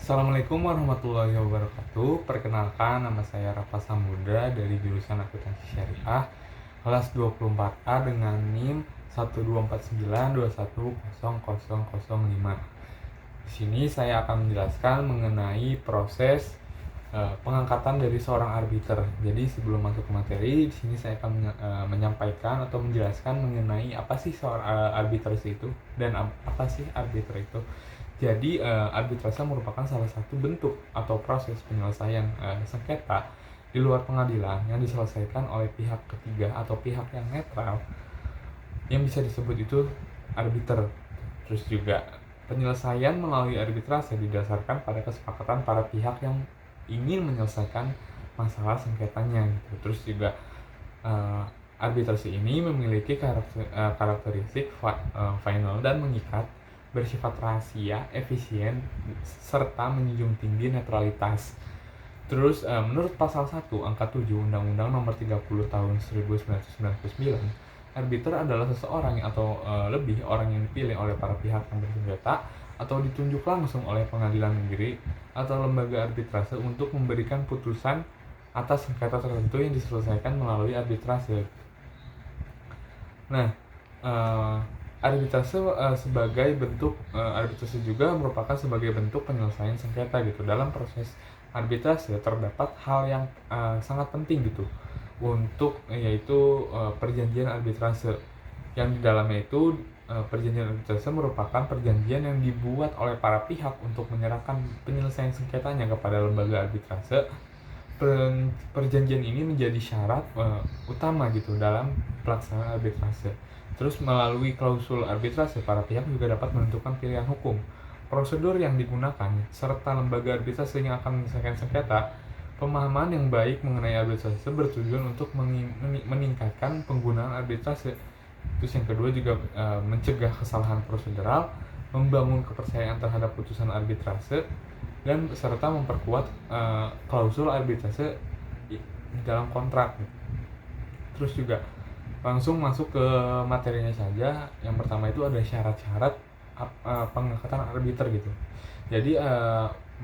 Assalamualaikum warahmatullahi wabarakatuh. Perkenalkan, nama saya Rafa Samudra dari jurusan Akuntansi Syariah kelas 24A dengan NIM 12492121005. Di sini saya akan menjelaskan mengenai proses pengangkatan dari seorang arbiter. Jadi sebelum masuk ke materi, di sini saya akan menyampaikan atau menjelaskan mengenai apa sih seorang arbitrase itu dan apa sih arbiter itu. Jadi arbitrase merupakan salah satu bentuk atau proses penyelesaian sengketa di luar pengadilan yang diselesaikan oleh pihak ketiga atau pihak yang netral yang bisa disebut itu arbiter. Terus juga penyelesaian melalui arbitrase didasarkan pada kesepakatan para pihak yang ingin menyelesaikan masalah sengketanya gitu. Terus juga arbitrase ini memiliki karakteristik final dan mengikat, bersifat rahasia, efisien, serta menjunjung tinggi netralitas. Terus menurut pasal 1 angka 7 Undang-Undang Nomor 30 Tahun 1999, arbiter adalah seseorang atau lebih orang yang dipilih oleh para pihak yang bersengketa atau ditunjuk langsung oleh pengadilan negeri atau lembaga arbitrase untuk memberikan putusan atas sengketa tertentu yang diselesaikan melalui arbitrase. Nah, arbitrase sebagai bentuk arbitrase juga merupakan sebagai bentuk penyelesaian sengketa gitu. Dalam proses arbitrase terdapat hal yang sangat penting gitu untuk yaitu perjanjian arbitrase yang di dalamnya itu perjanjian arbitrase merupakan perjanjian yang dibuat oleh para pihak untuk menyerahkan penyelesaian sengketanya kepada lembaga arbitrase. Perjanjian ini menjadi syarat utama gitu dalam pelaksanaan arbitrase. Terus melalui klausul arbitrase, para pihak juga dapat menentukan pilihan hukum, prosedur yang digunakan, serta lembaga arbitrase yang akan menyelesaikan sengketa. Pemahaman yang baik mengenai arbitrase bertujuan untuk meningkatkan penggunaan arbitrase. Terus yang kedua juga mencegah kesalahan prosedural, membangun kepercayaan terhadap putusan arbitrase, dan serta memperkuat klausul arbitrase di dalam kontrak. Terus juga langsung masuk ke materinya saja. Yang pertama itu ada syarat-syarat pengangkatan arbiter gitu. Jadi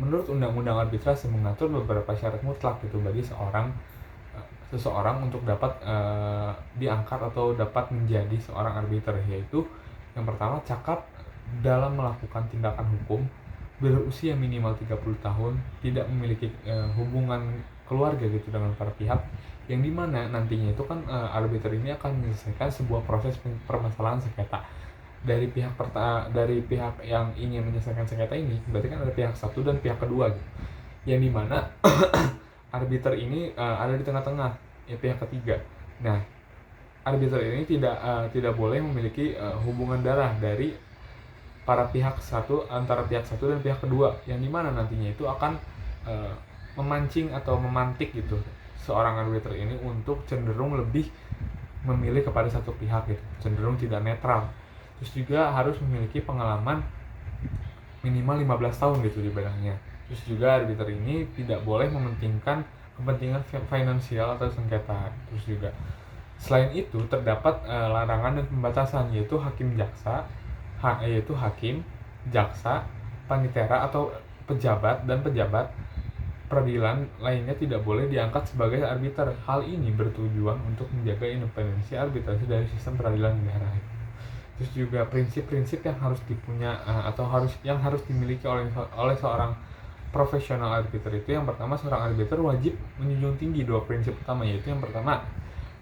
menurut undang-undang arbitrase mengatur beberapa syarat mutlak gitu bagi seseorang untuk dapat diangkat atau dapat menjadi seorang arbiter, yaitu yang pertama cakap dalam melakukan tindakan hukum, berusia minimal 30 tahun, tidak memiliki hubungan keluarga gitu dengan para pihak, yang dimana nantinya itu kan arbiter ini akan menyelesaikan sebuah proses permasalahan sengketa dari pihak yang ingin menyelesaikan sengketa ini. Berarti kan ada pihak satu dan pihak kedua gitu, yang dimana arbiter ini ada di tengah-tengah ya, pihak ketiga. Nah, arbiter ini tidak boleh memiliki hubungan darah dari antara pihak satu dan pihak kedua, yang dimana nantinya itu akan memancing atau memantik gitu seorang arbiter ini untuk cenderung lebih memilih kepada satu pihak gitu, cenderung tidak netral. Terus juga harus memiliki pengalaman minimal 15 tahun gitu di bidangnya. Terus juga arbiter ini tidak boleh mementingkan kepentingan finansial atau sengketa. Terus juga selain itu terdapat larangan dan pembatasan, yaitu hakim, jaksa, panitera atau pejabat peradilan lainnya tidak boleh diangkat sebagai arbiter. Hal ini bertujuan untuk menjaga independensi arbitrase dari sistem peradilan negara. Terus juga prinsip-prinsip yang harus dimiliki oleh seorang profesional arbiter itu, yang pertama, seorang arbiter wajib menjunjung tinggi dua prinsip utama, yaitu yang pertama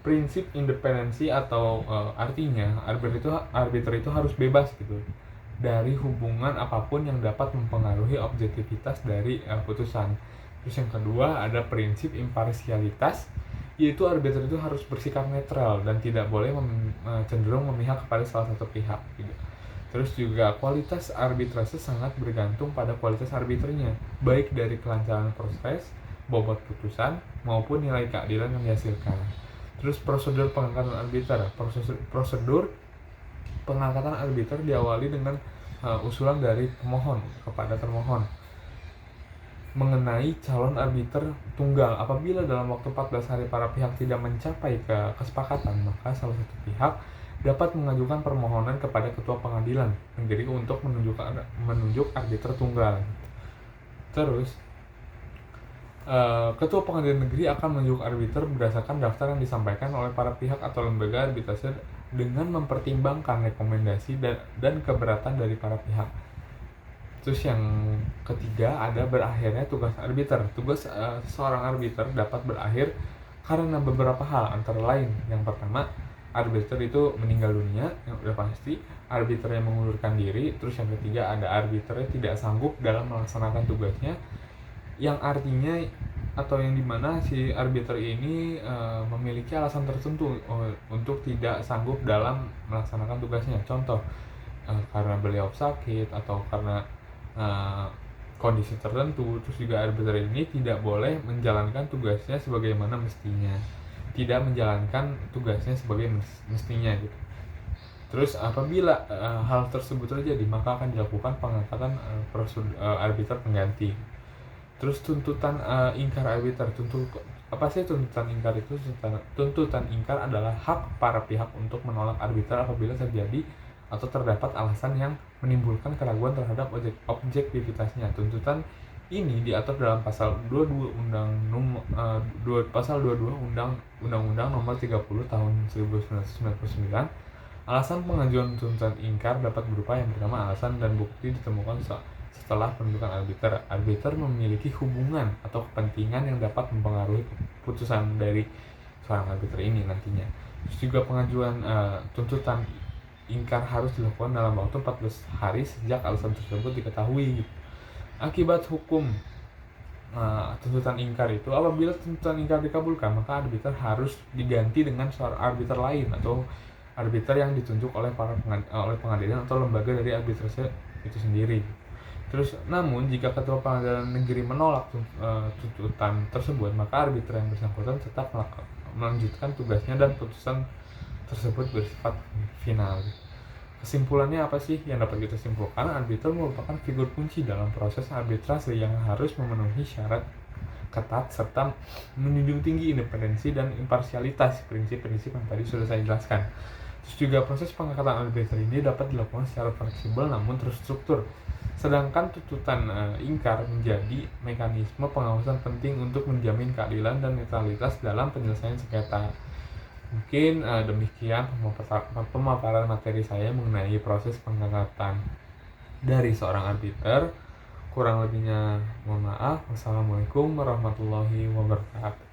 prinsip independensi atau artinya arbiter itu harus bebas gitu dari hubungan apapun yang dapat mempengaruhi objektivitas dari putusan. Terus yang kedua ada prinsip imparsialitas, yaitu arbiter itu harus bersikap netral dan tidak boleh cenderung memihak kepada salah satu pihak gitu. Terus juga kualitas arbitrase sangat bergantung pada kualitas arbiternya, baik dari kelancaran proses, bobot putusan, maupun nilai keadilan yang dihasilkan. Terus prosedur pengangkatan arbiter. Prosedur pengangkatan arbiter diawali dengan usulan dari pemohon kepada termohon mengenai calon arbiter tunggal. Apabila dalam waktu 14 hari para pihak tidak mencapai kesepakatan, maka salah satu pihak dapat mengajukan permohonan kepada ketua pengadilan negeri untuk menunjuk arbiter tunggal. Terus Ketua Pengadilan Negeri akan menunjuk arbiter berdasarkan daftar yang disampaikan oleh para pihak atau lembaga arbitrase dengan mempertimbangkan rekomendasi dan keberatan dari para pihak. Terus yang ketiga ada berakhirnya tugas arbiter. Tugas seorang arbiter dapat berakhir karena beberapa hal, antara lain yang pertama, arbiter itu meninggal dunia, yang udah pasti, arbiter yang mengundurkan diri. Terus yang ketiga ada arbiternya tidak sanggup dalam melaksanakan tugasnya, yang artinya atau yang dimana si arbiter ini memiliki alasan tertentu untuk tidak sanggup dalam melaksanakan tugasnya. Contoh, karena beliau sakit atau karena kondisi tertentu. Terus juga arbiter ini tidak boleh menjalankan tugasnya sebagaimana mestinya, tidak menjalankan tugasnya sebagai mestinya gitu. Terus apabila hal tersebut terjadi, maka akan dilakukan pengangkatan arbiter pengganti. Terus tuntutan ingkar arbiter. Apa sih tuntutan ingkar itu? Tuntutan ingkar adalah hak para pihak untuk menolak arbiter apabila terjadi atau terdapat alasan yang menimbulkan keraguan terhadap objektivitasnya. Tuntutan ini diatur dalam pasal 22 pasal 22 Undang-Undang Nomor 30 Tahun 1999. Alasan pengajuan tuntutan ingkar dapat berupa yang pertama, alasan dan bukti ditemukan setelah penuntutan arbiter. Arbiter memiliki hubungan atau kepentingan yang dapat mempengaruhi keputusan dari seorang arbiter ini nantinya. Terus juga pengajuan tuntutan ingkar harus dilakukan dalam waktu 14 hari sejak alasan tersebut diketahui. Akibat hukum tuntutan ingkar itu, apabila tuntutan ingkar dikabulkan, maka arbiter harus diganti dengan seorang arbiter lain atau arbiter yang ditunjuk oleh pengadilan atau lembaga dari arbitrase itu sendiri. Terus namun jika Ketua Pengadilan Negeri menolak tuntutan tersebut, maka arbiter yang bersangkutan tetap melanjutkan tugasnya dan putusan tersebut bersifat final. Kesimpulannya apa sih yang dapat kita simpulkan? Arbiter merupakan figur kunci dalam proses arbitrase yang harus memenuhi syarat ketat serta menjunjung tinggi independensi dan imparsialitas, prinsip-prinsip yang tadi sudah saya jelaskan. Terus juga proses pengangkatan arbiter ini dapat dilakukan secara fleksibel namun terstruktur. Sedangkan tuntutan ingkar menjadi mekanisme pengawasan penting untuk menjamin keadilan dan netralitas dalam penyelesaian sengketa. Mungkin demikian pemaparan materi saya mengenai proses pengangkatan dari seorang arbiter. Kurang lebihnya mohon maaf. Wassalamualaikum warahmatullahi wabarakatuh.